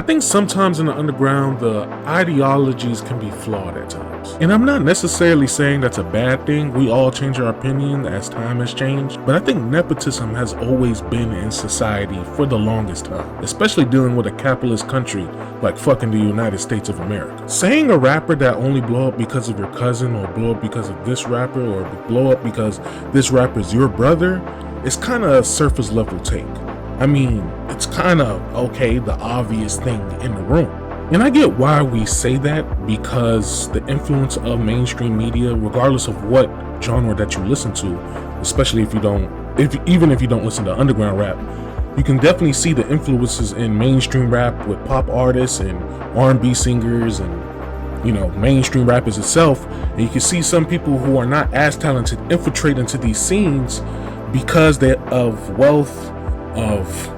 think sometimes in the underground, the ideologies can be flawed at times. And I'm not necessarily saying that's a bad thing. We all change our opinion as time has changed. But I think nepotism has always been in society for the longest time, especially dealing with a capitalist country like fucking the United States of America. Saying a rapper that only blow up because of your cousin, or blow up because of this rapper, or blow up because this rapper is your brother, is kind of a surface level take. I mean, it's kind of, okay, the obvious thing in the room. And I get why we say that, because the influence of mainstream media, regardless of what genre that you listen to, especially even if you don't listen to underground rap, you can definitely see the influences in mainstream rap with pop artists and R&B singers and, mainstream rappers itself. And you can see some people who are not as talented infiltrate into these scenes because they of wealth, of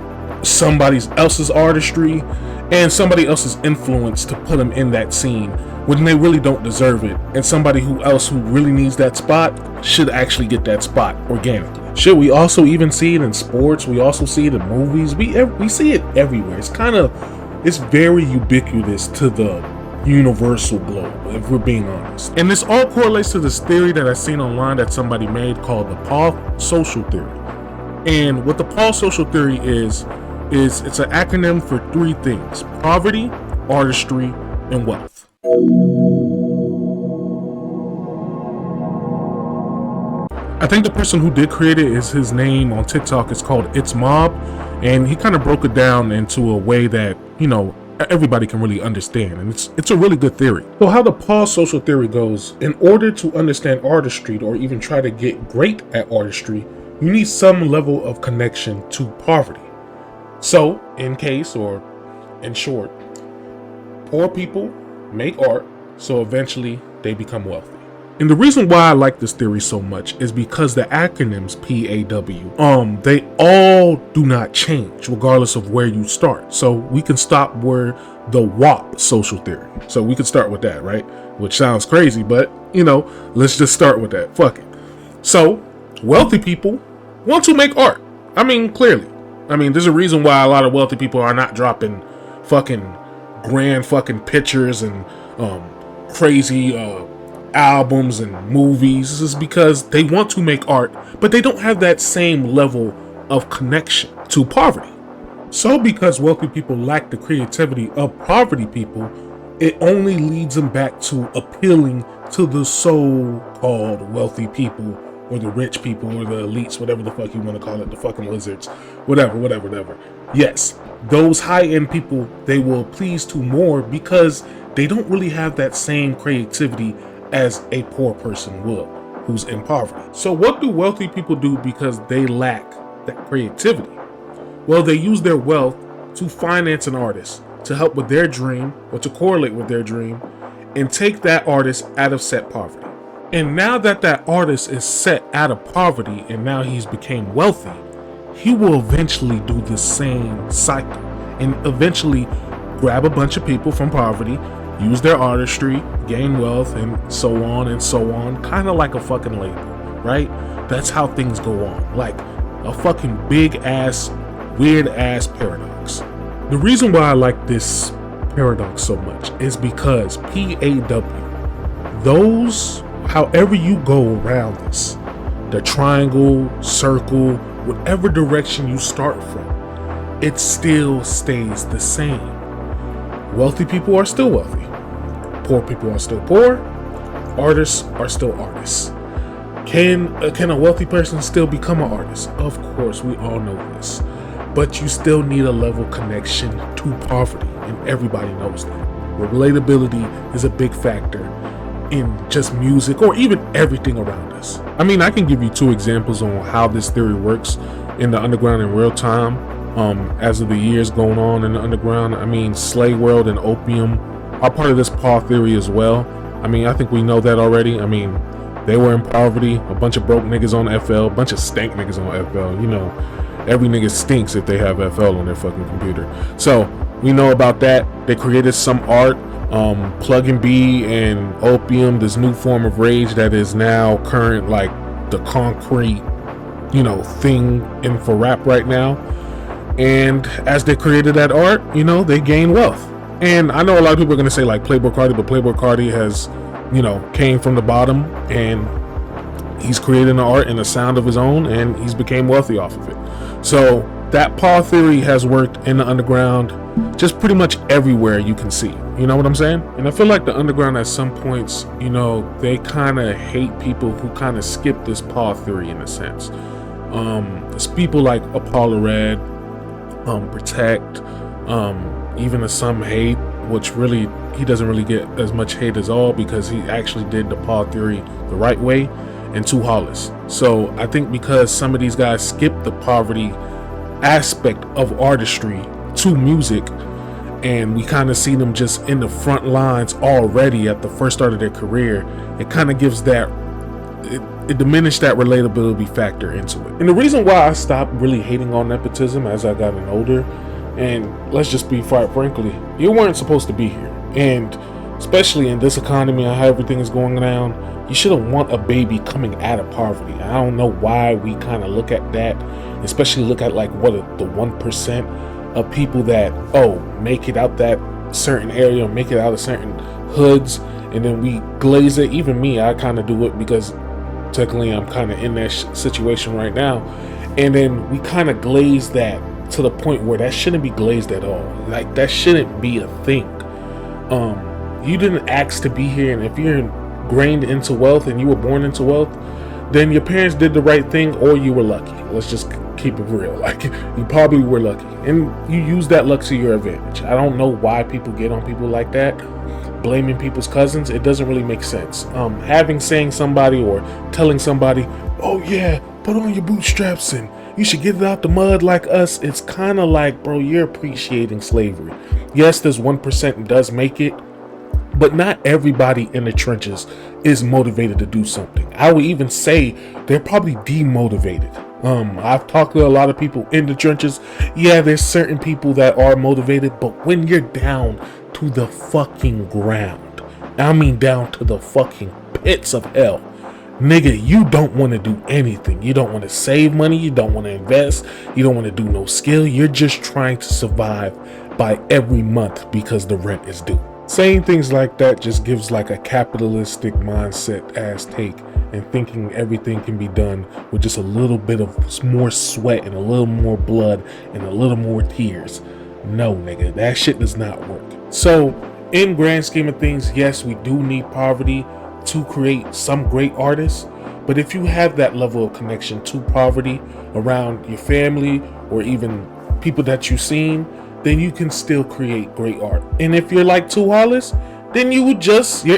somebody else's artistry and somebody else's influence to put them in that scene when they really don't deserve it, and somebody who really needs that spot should actually get that spot organically. Shit, we also even see it in sports. We also see it in movies. We see it everywhere. It's very ubiquitous to the universal globe, if we're being honest. And this all correlates to this theory that I seen online that somebody made called the Paul social theory. And what the Paul social theory is it's an acronym for three things: poverty, artistry, and wealth. I think the person who did create it, is his name on TikTok is called It's Mob, and he kind of broke it down into a way that, everybody can really understand, and it's a really good theory. So how the Paul social theory goes: in order to understand artistry, or even try to get great at artistry, you need some level of connection to poverty. So, in short, poor people make art, so eventually they become wealthy. And the reason why I like this theory so much is because the acronyms PAW, they all do not change regardless of where you start. So we can stop where the WAP social theory. So we could start with that, right? Which sounds crazy, but let's just start with that. Fuck it. So wealthy people want to make art. I mean, clearly. There's a reason why a lot of wealthy people are not dropping fucking grand fucking pictures and crazy albums and movies. This is because they want to make art, but they don't have that same level of connection to poverty. So because wealthy people lack the creativity of poverty people, it only leads them back to appealing to the so-called wealthy people, or the rich people, or the elites, whatever the fuck you want to call it, the fucking lizards, whatever. Yes, those high-end people, they will please to more because they don't really have that same creativity as a poor person will, who's in poverty. So what do wealthy people do because they lack that creativity? Well, they use their wealth to finance an artist, to help with their dream, or to correlate with their dream, and take that artist out of set poverty. And now that that artist is set out of poverty and now he's became wealthy, he will eventually do the same cycle and eventually grab a bunch of people from poverty, use their artistry, gain wealth, and so on, kind of like a fucking label, right? That's how things go on, like a fucking big ass, weird ass paradox. The reason why I like this paradox so much is because PAW, those, however you go around this, the triangle, circle, whatever direction you start from, it still stays the same. Wealthy people are still wealthy. Poor people are still poor. Artists are still artists. Can a wealthy person still become an artist? Of course, we all know this. But you still need a level connection to poverty, and everybody knows that. Relatability is a big factor in just music, or even everything around us. I can give you two examples on how this theory works in the underground in real time. As of the years going on in the underground, Slay World and Opium are part of this Paul theory as well. I think we know that already. They were in poverty, a bunch of broke niggas on FL, a bunch of stank niggas on FL. Every nigga stinks if they have FL on their fucking computer. So we know about that. They created some art, Plug and B and Opium, this new form of rage that is now current, like the concrete, thing in for rap right now. And as they created that art, they gained wealth. And I know a lot of people are going to say like Playboi Carti, but Playboi Carti has, came from the bottom, and he's created an art and a sound of his own, and he's became wealthy off of it. So that Paul theory has worked in the underground just pretty much everywhere you can see. You know what I'm saying? And I feel like the underground at some points, they kind of hate people who kind of skip this Paul theory in a sense. It's people like Apollo Red, Protect, even some hate, which really he doesn't really get as much hate as all, because he actually did the Paul theory the right way, and Too Hollis. So I think because some of these guys skip the poverty aspect of artistry to music, and we kind of see them just in the front lines already at the first start of their career, it kind of gives that it diminished that relatability factor into it. And the reason why I stopped really hating on nepotism as I gotten older, and let's just be frankly, you weren't supposed to be here. And especially in this economy and how everything is going down, you shouldn't want a baby coming out of poverty. I don't know why we kind of look at that, especially look at like what the 1% of people that make it out that certain area, make it out of certain hoods, and then we glaze it. Even me, I kind of do it because technically I'm kind of in that situation right now, and then we kind of glaze that to the point where that shouldn't be glazed at all. Like, that shouldn't be a thing. You didn't ask to be here, and if you're ingrained into wealth and you were born into wealth, then your parents did the right thing, or you were lucky. Let's just keep it real. Like, you probably were lucky, and you use that luck to your advantage. I don't know why people get on people like that, blaming people's cousins. It doesn't really make sense. Saying somebody or telling somebody, oh yeah, put on your bootstraps and you should get it out the mud like us. It's kind of like, bro, you're appreciating slavery. Yes, there's 1% does make it, but not everybody in the trenches is motivated to do something. I would even say they're probably demotivated. I've talked to a lot of people in the trenches. Yeah, there's certain people that are motivated, but when you're down to the fucking ground, I mean down to the fucking pits of hell, nigga, you don't want to do anything. You don't want to save money. You don't want to invest. You don't want to do no skill. You're just trying to survive by every month because the rent is due. Saying things like that just gives like a capitalistic mindset ass take, and thinking everything can be done with just a little bit of more sweat and a little more blood and a little more tears. No, nigga, that shit does not work. So in grand scheme of things, yes, we do need poverty to create some great artists, but if you have that level of connection to poverty around your family or even people that you've seen, then you can still create great art. And if you're like Too Hollis, then your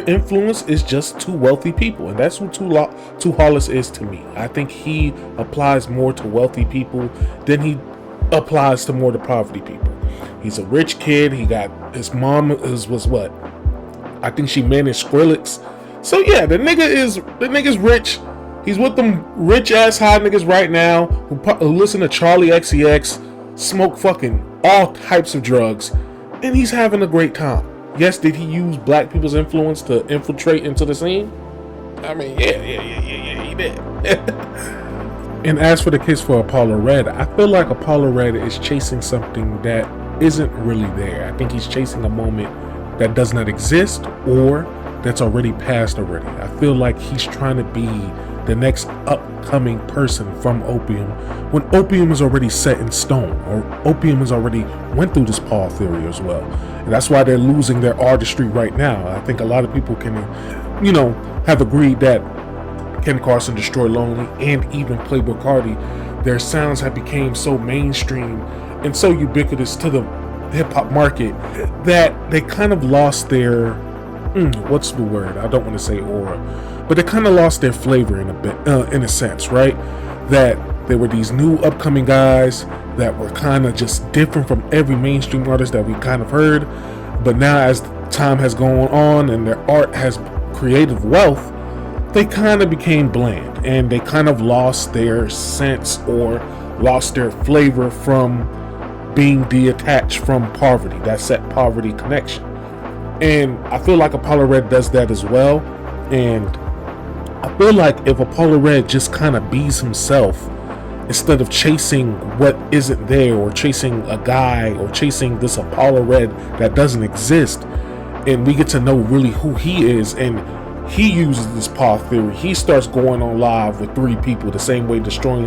influence is just two wealthy people, and that's what Too Hollis is to me. I think he applies more to wealthy people than he applies to more to poverty people. He's a rich kid. He got his mom was what? I think she managed Skrillex. So yeah, the nigga's rich. He's with them rich ass hot niggas right now who listen to Charlie XCX, smoke fucking all types of drugs, and he's having a great time. Yes, did he use black people's influence to infiltrate into the scene? I mean, yeah, he did. And as for the case for Apollo Red, I feel like Apollo Red is chasing something that isn't really there. I think he's chasing a moment that does not exist or that's already passed already. I feel like he's trying to be the next upcoming person from Opium when Opium is already set in stone, or Opium has already went through this Paul theory as well. And that's why they're losing their artistry right now. I think a lot of people can, have agreed that Ken Carson, Destroy Lonely, and even Playboi Carti, their sounds have become so mainstream and so ubiquitous to the hip-hop market that they kind of lost their, what's the word? I don't want to say aura, but they kind of lost their flavor in a bit, in a sense, right? That there were these new upcoming guys that were kind of just different from every mainstream artist that we kind of heard. But now as time has gone on and their art has created wealth, they kind of became bland and they kind of lost their sense or lost their flavor from being detached from poverty, that set poverty connection. And I feel like Apollo Red does that as well. And I feel like if Apollo Red just kind of bees himself instead of chasing what isn't there, or chasing a guy, or chasing this Apollo Red that doesn't exist. And we get to know really who he is, and he uses this path theory. He starts going on live with 3 people the same way Destroy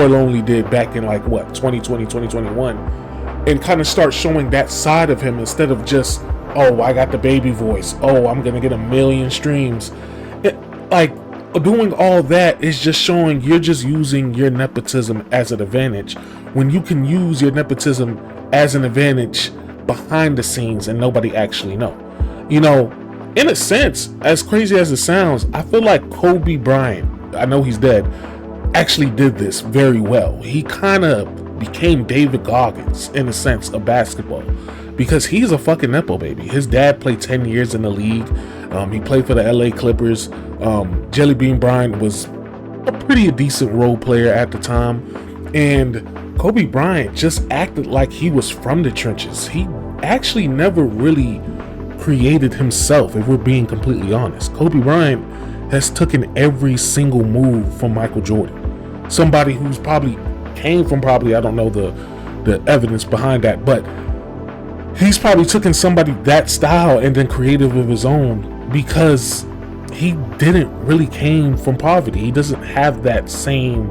Lonely did back in 2020, 2021, and kind of start showing that side of him instead of just, oh, I got the baby voice, oh, I'm gonna get 1 million streams. Doing all that is just showing you're just using your nepotism as an advantage, when you can use your nepotism as an advantage behind the scenes and nobody actually know. In a sense, as crazy as it sounds, I feel like Kobe Bryant, I know he's dead, actually did this very well. He kind of became David Goggins in a sense of basketball, because he's a fucking nepo baby. His dad played 10 years in the league. He played for the LA Clippers. Jelly Bean Bryant was a pretty decent role player at the time. And Kobe Bryant just acted like he was from the trenches. He actually never really created himself, if we're being completely honest. Kobe Bryant has taken every single move from Michael Jordan. Somebody who's probably came from, I don't know the evidence behind that, but he's probably taken somebody that style and then creative of his own, because he didn't really came from poverty. He doesn't have that same,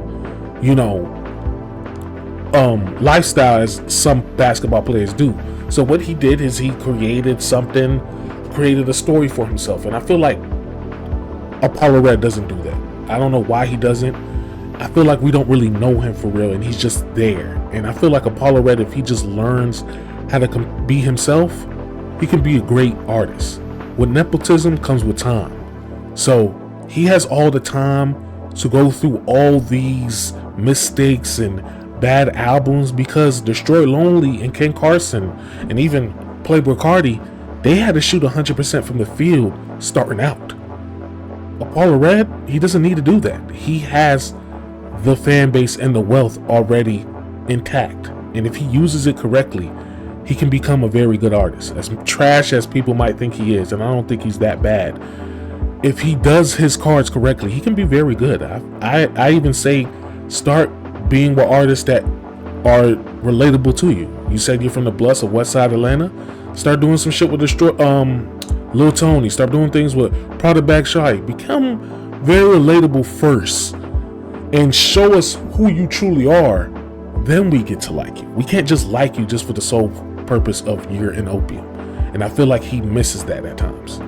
lifestyle as some basketball players do. So what he did is he created a story for himself. And I feel like Apollo Red doesn't do that. I don't know why he doesn't. I feel like we don't really know him for real, and he's just there. And I feel like Apollo Red, if he just learns how to be himself, he can be a great artist. With nepotism comes with time. So he has all the time to go through all these mistakes and bad albums, because Destroy Lonely and Ken Carson and even Playboi Carti, they had to shoot 100% from the field starting out. Apollo Red, he doesn't need to do that. He has the fan base and the wealth already intact, and if he uses it correctly, he can become a very good artist. As trash as people might think he is, and I don't think he's that bad, if he does his cards correctly, he can be very good. I even say start being with artists that are relatable to you. You said you're from the Bloods of West Side Atlanta. Start doing some shit with Lil Tony. Start doing things with Prada Bag Shy. Become very relatable first, and show us who you truly are. Then we get to like you. We can't just like you just for the sole purpose of you're an opium. And I feel like he misses that at times.